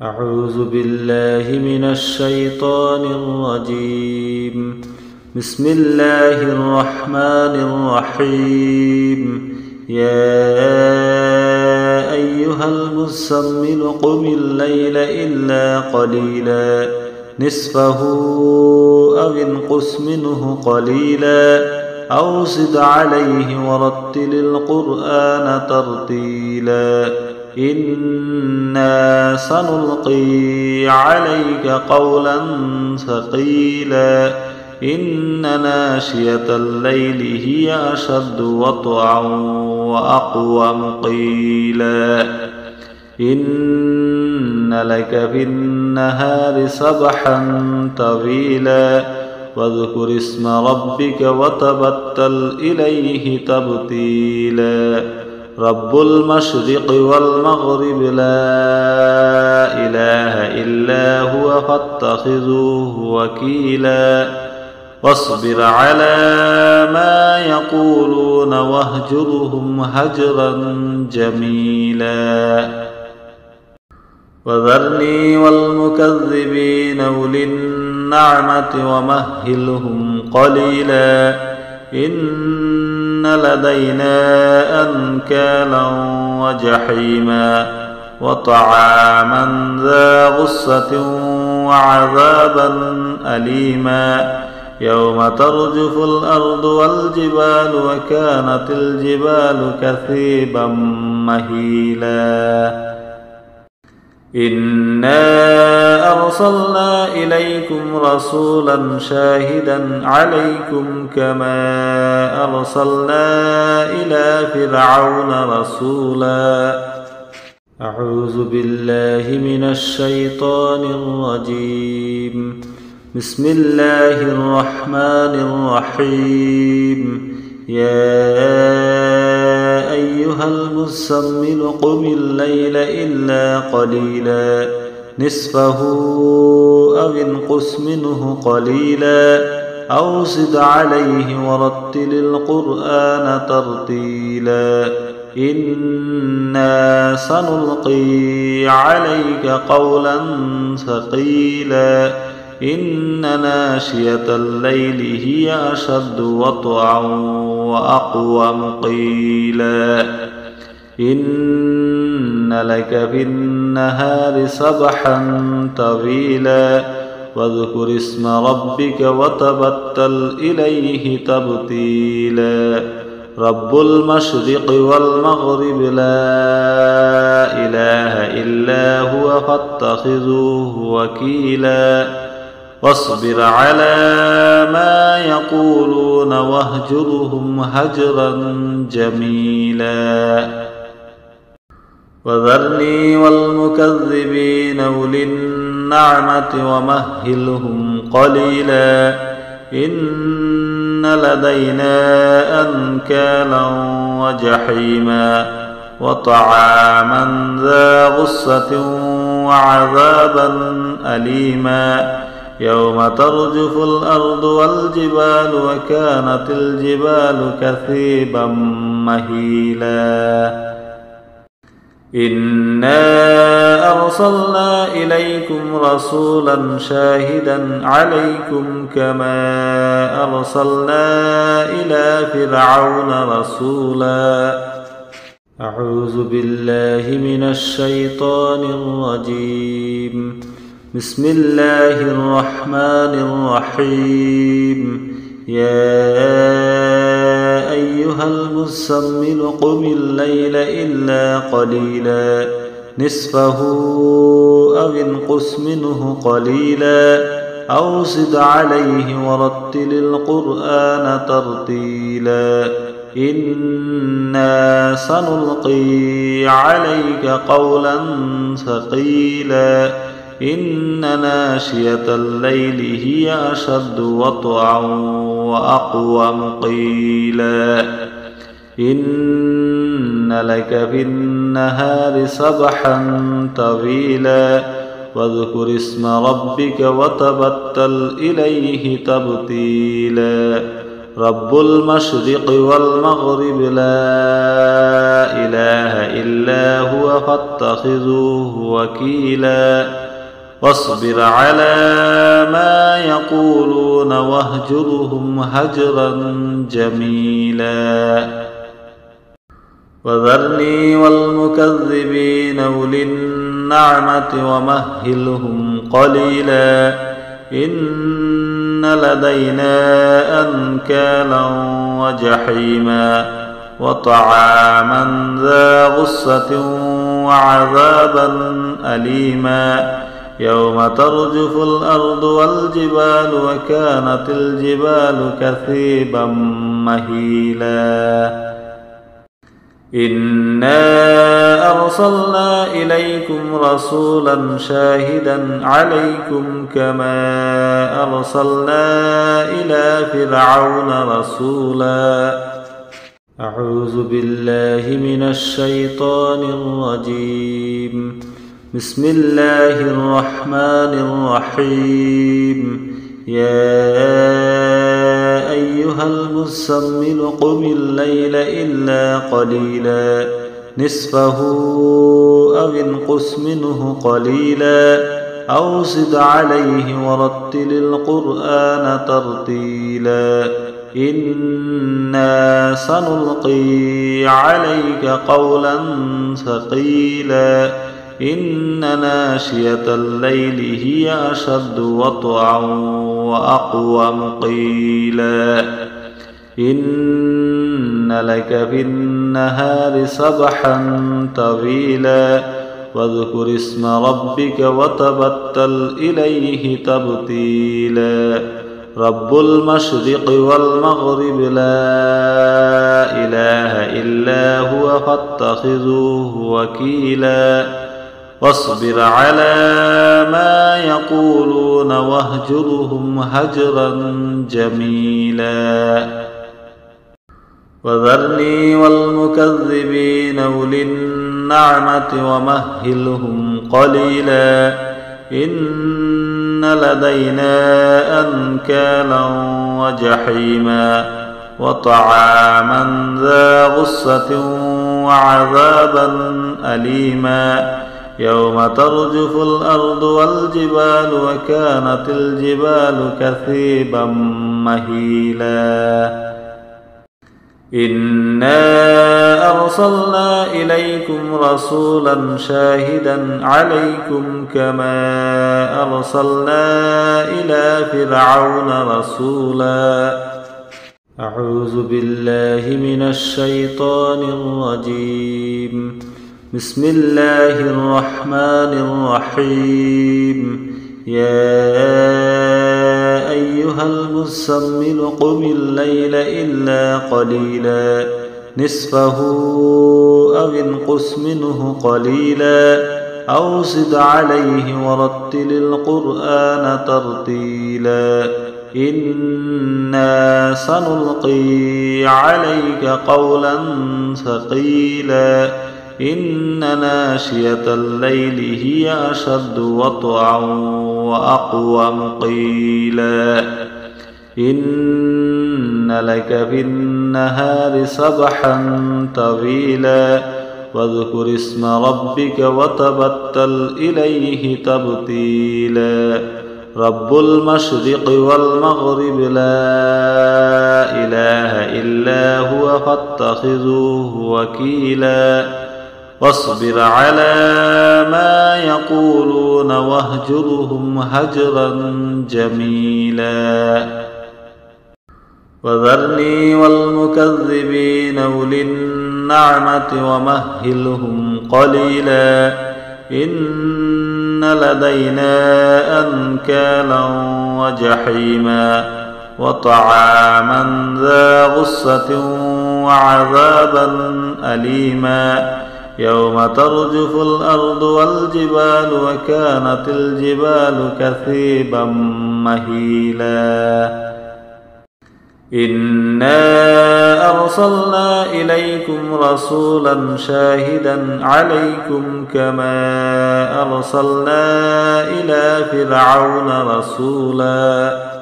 أعوذ بالله من الشيطان الرجيم. بسم الله الرحمن الرحيم. يا أيها المزمل قم الليل إلا قليلا نصفه أو انقص منه قليلا أو زد عليه ورتل القرآن ترتيلا إنا سنلقي عليك قولا ثقيلا إن ناشئة الليل هي أشد وطئا وأقوم قيلا إن لك في النهار سبحا طويلا واذكر اسم ربك وتبتل إليه تبتيلا رب المشرق والمغرب لا إله إلا هو فاتخذوه وكيلا واصبر على ما يقولون واهجرهم هجرا جميلا وذرني والمكذبين أولي النعمة ومهلهم قليلا إن لدينا أنكالا وجحيما وطعاما ذا غصة وعذابا أليما يوم ترجف الأرض والجبال وكانت الجبال كثيبا مهيلا إنا أرسلنا إليكم رسولا شاهدا عليكم كما أرسلنا إلى فرعون رسولا أعوذ بالله من الشيطان الرجيم. بسم الله الرحمن الرحيم. يا أيها المزمل قم الليل إلا قليلا نصفه أو انقص منه قليلا أو زد عليه ورتل القرآن ترتيلا إنا سنلقي عليك قولا ثقيلا إن ناشئة الليل هي أشد وطئا وأقوم قيلا إن لك في النهار سبحا طويلا واذكر اسم ربك وتبتل إليه تبتيلا رب المشرق والمغرب لا إله إلا هو فاتخذوه وكيلا واصبر على ما يقولون واهجرهم هجرا جميلا وذرني والمكذبين أولي النعمة ومهلهم قليلا إن لدينا أنكالا وجحيما وطعاما ذا غصة وعذابا أليما يوم ترجف الأرض والجبال وكانت الجبال كثيبا مهيلا إنا أرسلنا إليكم رسولا شاهدا عليكم كما أرسلنا إلى فرعون رسولا أعوذ بالله من الشيطان الرجيم. بسم الله الرحمن الرحيم. يا أيها المزمل قم الليل إلا قليلا نصفه أو انقص منه قليلا أو زد عليه ورتل القرآن ترتيلا إنا سنلقي عليك قولا ثقيلا إن ناشئة الليل هي أشد وطئا وأقوم قيلا إن لك في النهار سبحا طويلا واذكر اسم ربك وتبتل إليه تبتيلا رب المشرق والمغرب لا إله إلا هو فاتخذوه وكيلا واصبر على ما يقولون واهجرهم هجرا جميلا وذرني والمكذبين أولي النعمة ومهلهم قليلا إن لدينا أنكالا وجحيما وطعاما ذا غصة وعذابا أليما يوم ترجف الأرض والجبال وكانت الجبال كثيبا مهيلا إنا أرسلنا إليكم رسولا شاهدا عليكم كما أرسلنا إلى فرعون رسولا أعوذ بالله من الشيطان الرجيم بسم الله الرحمن الرحيم يا أيها المزمل قم الليل إلا قليلا نصفه أو انقص منه قليلا أو زد عليه ورتل القرآن ترتيلا إنا سنلقي عليك قولا ثقيلا إن ناشية الليل هي أشد وطئا وأقوم قيلا إن لك في النهار سبحا طويلا واذكر اسم ربك وتبتل إليه تبتيلا رب المشرق والمغرب لا إله إلا هو فاتخذوه وكيلا واصبر على ما يقولون واهجرهم هجرا جميلا وذرني والمكذبين أولي النعمة ومهلهم قليلا إن لدينا أنكالا وجحيما وطعاما ذا غصة وعذابا أليما يوم ترجف الأرض والجبال وكانت الجبال كثيبا مهيلا إنا أرسلنا إليكم رسولا شاهدا عليكم كما أرسلنا إلى فرعون رسولا أعوذ بالله من الشيطان الرجيم بسم الله الرحمن الرحيم يا أيها المزمل قم الليل إلا قليلا نصفه أو انقص منه قليلا أو زد عليه ورتل القرآن ترتيلا إنا سنلقي عليك قولا ثقيلا إن ناشية الليل هي أشد وطئا وأقوم قيلا إن لك في النهار سبحا طويلا واذكر اسم ربك وتبتل إليه تبتيلا رب المشرق والمغرب لا إله إلا هو فاتخذوه وكيلا واصبر على ما يقولون واهجرهم هجرا جميلا وذرني والمكذبين أولي النعمة ومهلهم قليلا إن لدينا أنكالا وجحيما وطعاما ذا غصة وعذابا أليما يوم ترجف الأرض والجبال وكانت الجبال كثيبا مهيلا إنا أرسلنا إليكم رسولا شاهدا عليكم كما أرسلنا إلى فرعون رسولا